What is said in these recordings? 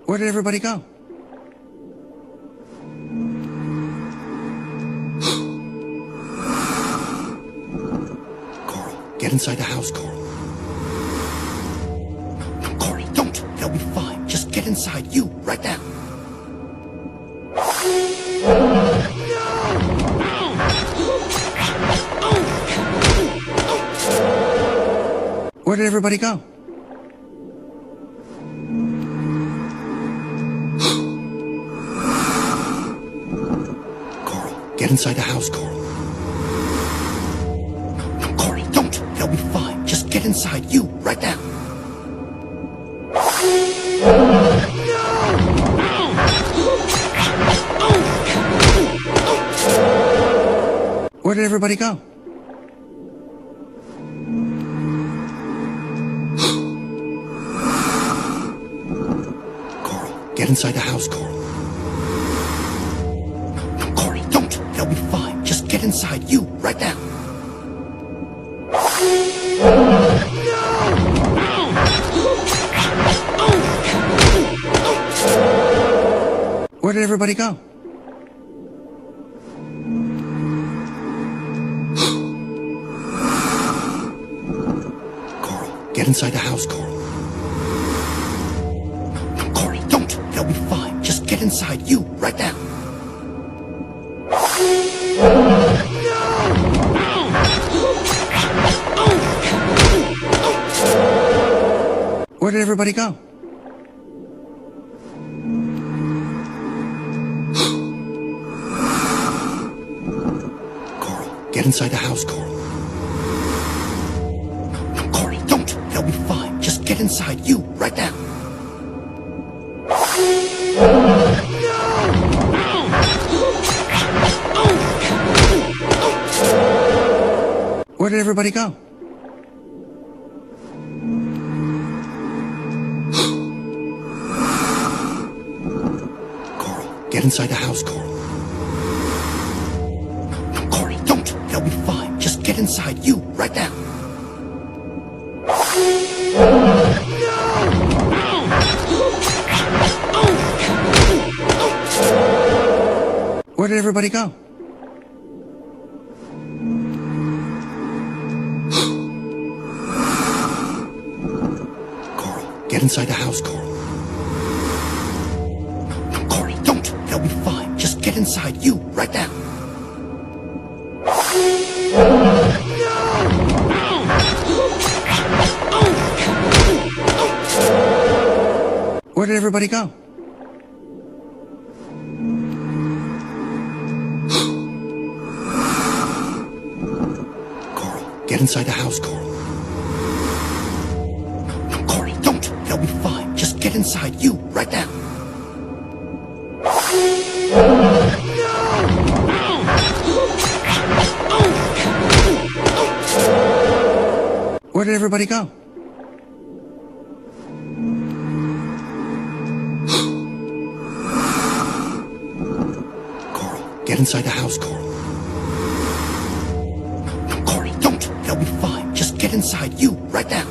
Where did everybody go? Coral, get inside the house, Coral. Coral, don't. They'll be fine. Just get inside, you, right now. Where did everybody go? Coral, get inside the house, Coral. Coral, don't. They'll be fine. Just get inside, you, right now. Where did everybody go? Get inside the house, Coral. Coral, don't. They'll be fine. Just get inside, you, right now. Where did everybody go? Coral, get inside the house, Coral. They'll be fine. Just get inside, you, right now. Where did everybody go? Coral, get inside the house, Coral. Coral, don't. They'll be fine. Just get inside, you, right now. Where did everybody go? Coral, get inside the house, Coral. Coral, don't. They'll be fine. Just get inside, you, right now. Where did everybody go? Coral, get inside the house, Coral. Coral, don't. They'll be fine. Just get inside, you, right now. Where did everybody go? Get inside the house, Coral. Coral, don't. They'll be fine. Just get inside, you, right now. Where did everybody go? Coral, get inside the house, Coral. They'll be fine. Just get inside, you, right now.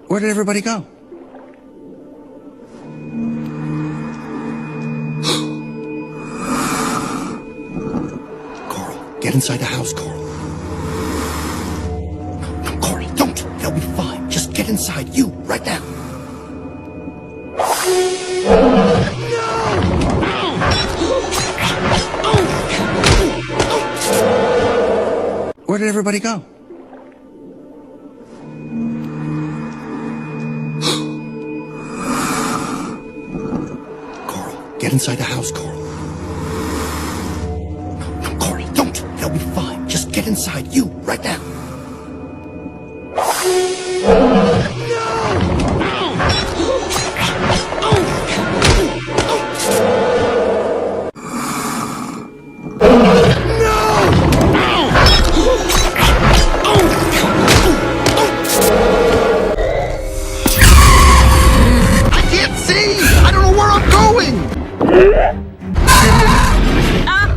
Where did everybody go? Coral, get inside the house, Coral. Coral, don't. They'll be fine. Just get inside, you, right now. Where did everybody go? Coral, get inside the house, Coral. Coral, don't. They'll be fine. Just get inside, you, right now.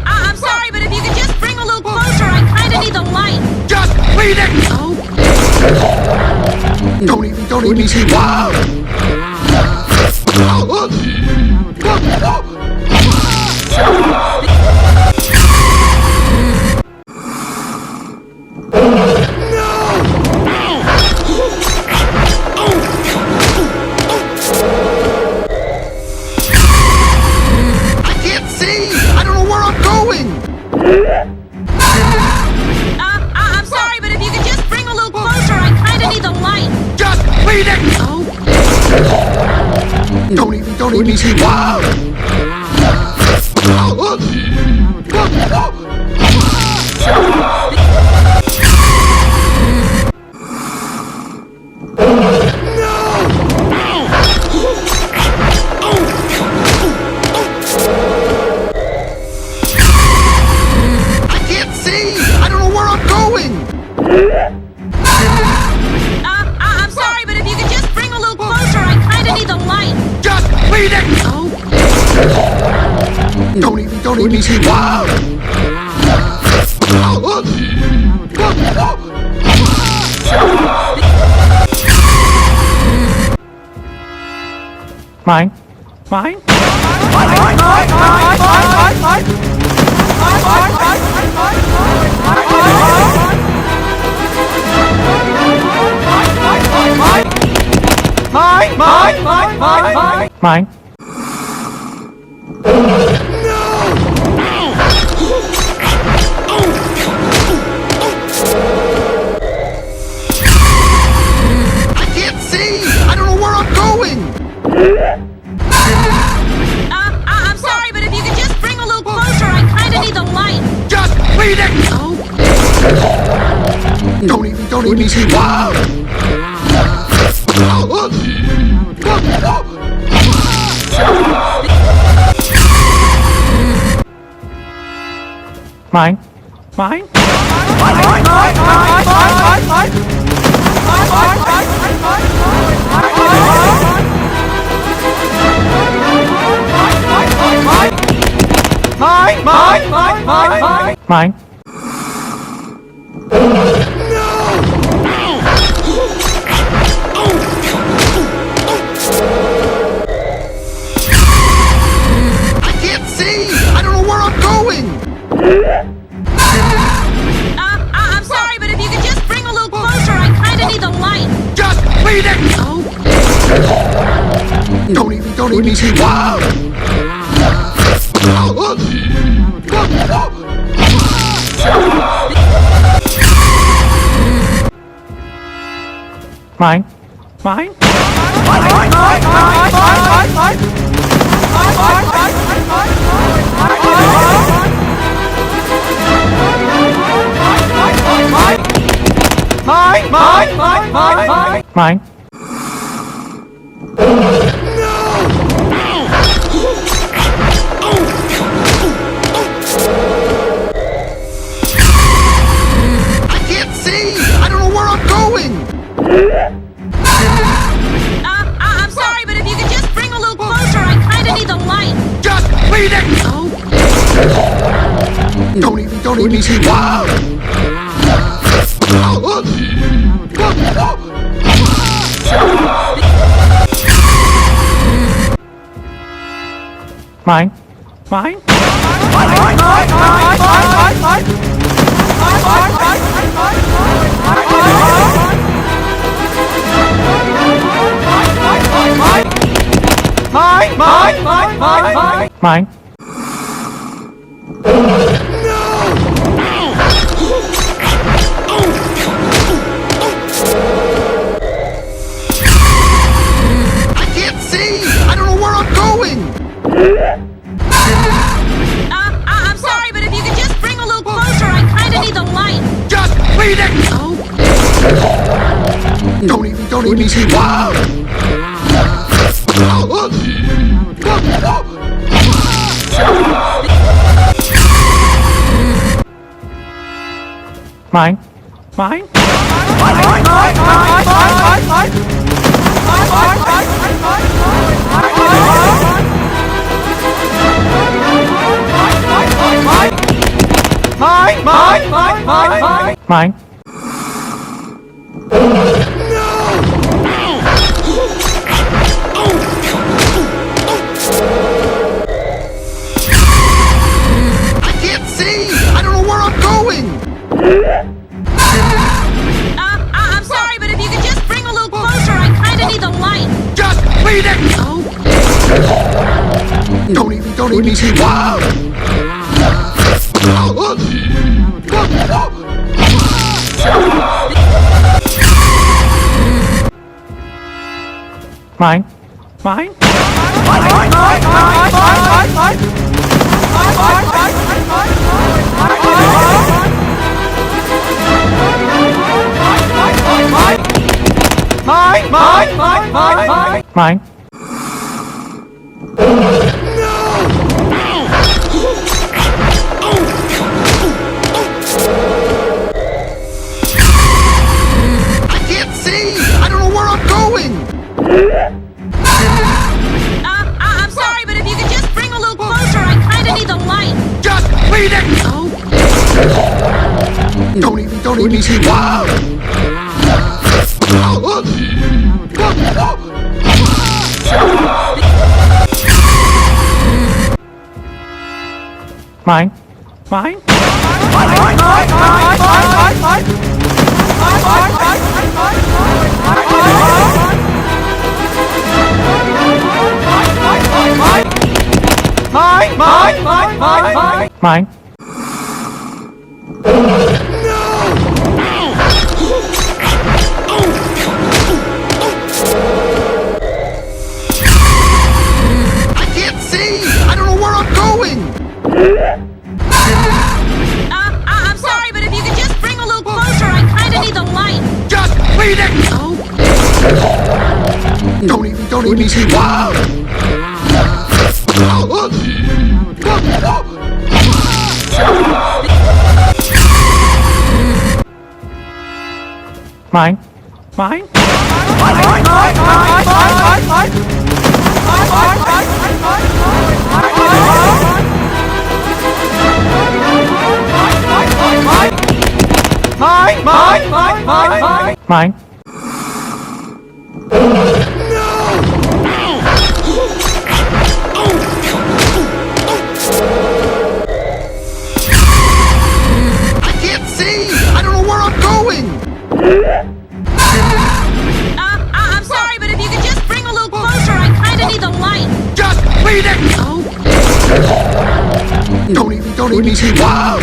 I'm sorry, but if you could just bring a little closer, I Beat it! Don't even. Whoa! I'm sorry, but if you could just bring a little closer, I kinda need the light. Just beat it! Don't even. Whoa! I'm sorry, but if you could just bring a little closer, I kinda need the light. Just beat it! Don't even. Whoa! Mine. I can't see! I don't know where I'm going! I'm sorry, but if you could just bring a little closer, I kinda need the light. Just beat it! Don't even. Whoa! Mine. I can't see! I don't know where I'm going! I'm sorry, but if you could just bring a little closer, I kinda need the light. Just beat it! Don't even. Whoa! Mine. I can't see! I don't know where I'm going! I'm sorry, but if you could just bring a little closer, I kinda need the light. Just beat it! Don't even. Whoa! Mine. I can't see! I don't know where I'm going! I'm sorry, but if you could just bring a little closer, I kinda need the light. Just beat it! Don't even. Whoa! Mine. Mine. I can't see! I don't know where I'm going! I'm sorry, but if you could just bring a little closer, I kinda need the light. Just lead it! Don't even see. Wow! Mine. Mine. Mine. I can't see! I don't know where I'm going! I'm sorry, but if you could just bring a little closer, I kinda need the light. Just lead it! Don't even see. Wow! Mine. Mine. Mine. I can't see! I don't know where I'm going! I'm sorry, but if you could just bring a little closer, I kinda need the light. Just lead it! Don't even see. Wow! Mine. Mine. Mine. I can't see! I don't know where I'm going! I'm sorry, but if you could just bring a little closer, I kinda need the light. Just lead it! Don't even see. Wow!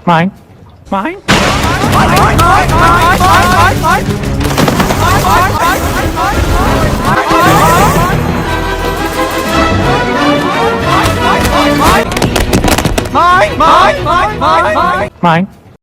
Mine. Mine. Mine.